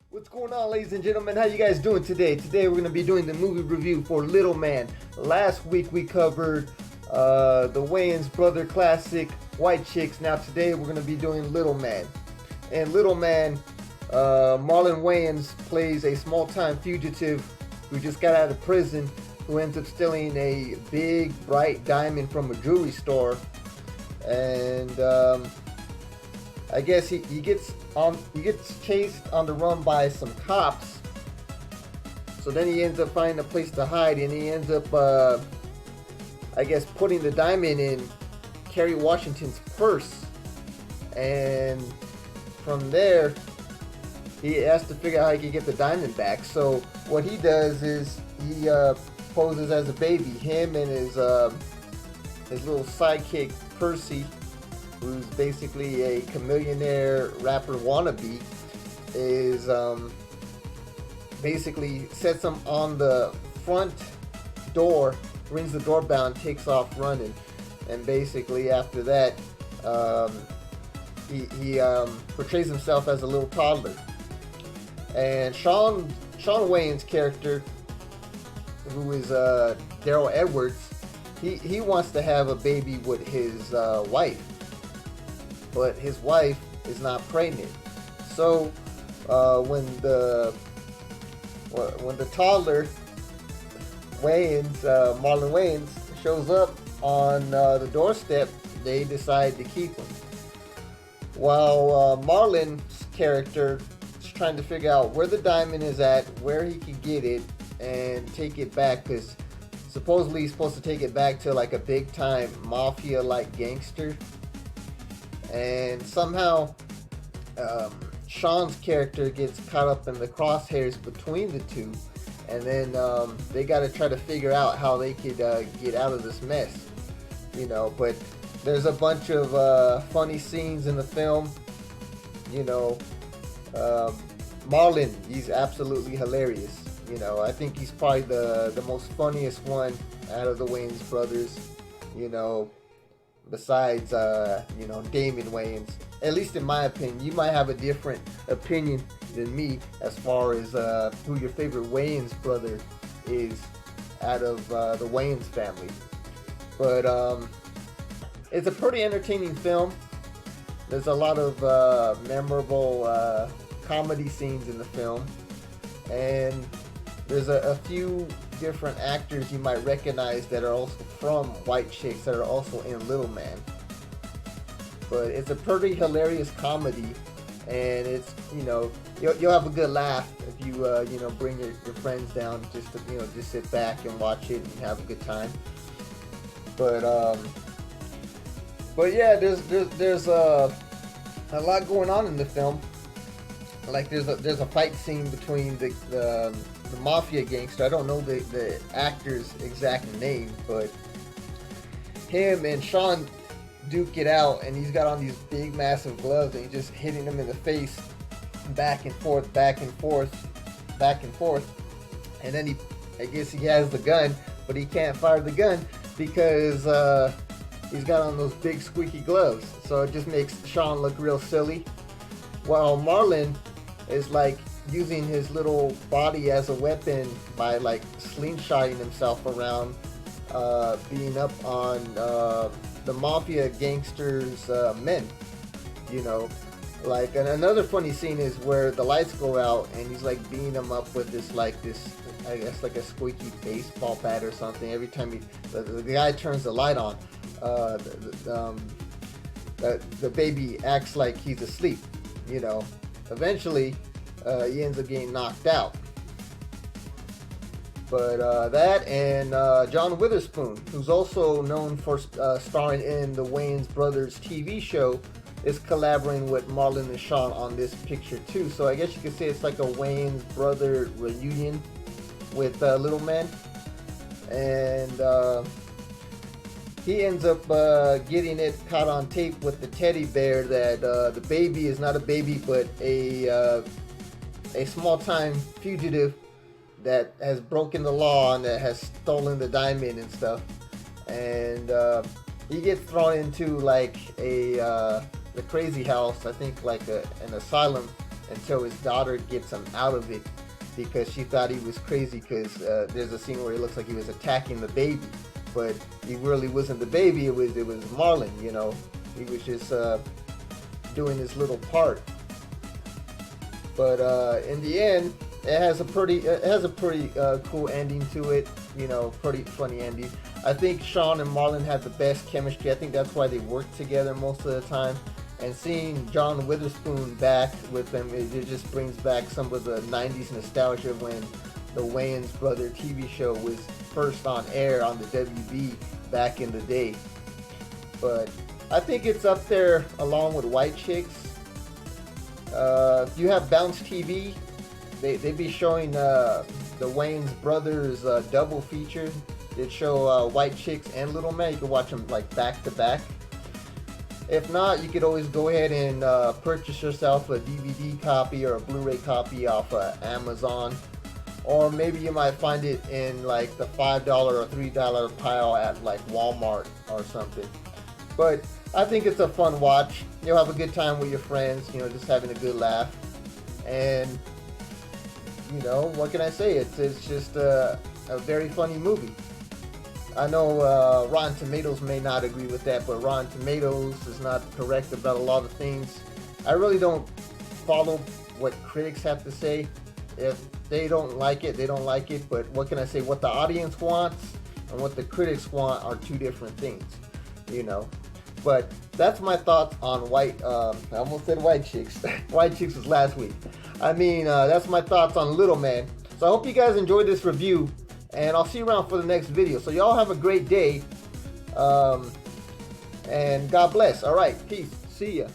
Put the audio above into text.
What's going on, ladies and gentlemen? How you guys doing today? Today we're going to be doing the movie review for Little Man. Last week we covered the Wayans brother classic White Chicks. Now today we're going to be doing Little Man. And Little Man, Marlon Wayans plays a small-time fugitive who just got out of prison, who ends up stealing a big bright diamond from a jewelry store. And I guess he gets chased on the run by some cops. So then he ends up finding a place to hide, and he ends up I guess putting the diamond in Kerry Washington's purse. And from there he has to figure out how he can get the diamond back. So what he does is he poses as a baby. Him and his little sidekick Percy, who's basically a chameleonaire rapper wannabe, is basically sets him on the front door, rings the doorbell, and takes off running. And basically after that, he portrays himself as a little toddler. And Shawn Wayans' character, who is Daryl Edwards, he wants to have a baby with his wife, but his wife is not pregnant. So when the toddler Wayans, Marlon Wayans, shows up on the doorstep, they decide to keep him. While Marlon's character is trying to figure out where the diamond is at, where he can get it, and take it back, because supposedly he's supposed to take it back to like a big time mafia like gangster. And somehow Sean's character gets caught up in the crosshairs between the two, and then they got to try to figure out how they could get out of this mess, but there's a bunch of funny scenes in the film. Marlon, he's absolutely hilarious. I think he's probably the most funniest one out of the Wayans brothers, besides, Damon Wayans. At least in my opinion. You might have a different opinion than me as far as who your favorite Wayans brother is out of the Wayans family. But it's a pretty entertaining film. There's a lot of memorable comedy scenes in the film. And there's a few different actors you might recognize that are also from White Chicks that are also in Little Man. But it's a pretty hilarious comedy, and it's you'll have a good laugh if you bring your friends down just to just sit back and watch it and have a good time. But yeah, there's a lot going on in the film. Like there's a fight scene between the mafia gangster. I don't know the actor's exact name, but him and Sean duke it out, and he's got on these big massive gloves, and he's just hitting him in the face, back and forth, back and forth, back and forth. And then I guess he has the gun, but he can't fire the gun because he's got on those big squeaky gloves. So it just makes Sean look real silly, while Marlon is like using his little body as a weapon by like slingshotting himself around, being up on the mafia gangsters' men. Like, and another funny scene is where the lights go out and he's like beating them up with this I guess like a squeaky baseball bat or something. Every time the guy turns the light on, the baby acts like he's asleep. Eventually he ends up getting knocked out. But that and John Witherspoon, who's also known for starring in the Wayans Brothers TV show, is collaborating with Marlon and Sean on this picture too. So I guess you could say it's like a Wayans brother reunion with Little Man. And he ends up getting it caught on tape with the teddy bear that the baby is not a baby, but a small-time fugitive that has broken the law and that has stolen the diamond and stuff. And he gets thrown into like the crazy house, I think like an asylum until his daughter gets him out of it, because she thought he was crazy, because there's a scene where it looks like he was attacking the baby, but he really wasn't the baby. It was Marlon. You know, he was just doing his little part. But in the end, it has a pretty cool ending to it. You know, pretty funny ending. I think Sean and Marlon have the best chemistry. I think that's why they work together most of the time. And seeing John Witherspoon back with them, it just brings back some of the 90s nostalgia when the Wayans Brothers TV show was first on air on the WB back in the day. But I think it's up there along with White Chicks. You have Bounce TV. They be showing the Wayans Brothers double feature. They show White Chicks and Little Man. You can watch them like back to back. If not, you could always go ahead and purchase yourself a DVD copy or a Blu-ray copy off Amazon. Or maybe you might find it in like the $5 or $3 pile at like Walmart or something. But I think it's a fun watch. You'll have a good time with your friends, you know, just having a good laugh. And, you know, what can I say? It's just a very funny movie. I know Rotten Tomatoes may not agree with that, but Rotten Tomatoes is not correct about a lot of things. I really don't follow what critics have to say. If they don't like it, they don't like it. But what can I say? What the audience wants and what the critics want are two different things, you know. But that's my thoughts on I almost said White Chicks. White Chicks was last week. I mean, that's my thoughts on Little Man. So I hope you guys enjoyed this review. And I'll see you around for the next video. So y'all have a great day. And God bless. All right. Peace. See ya.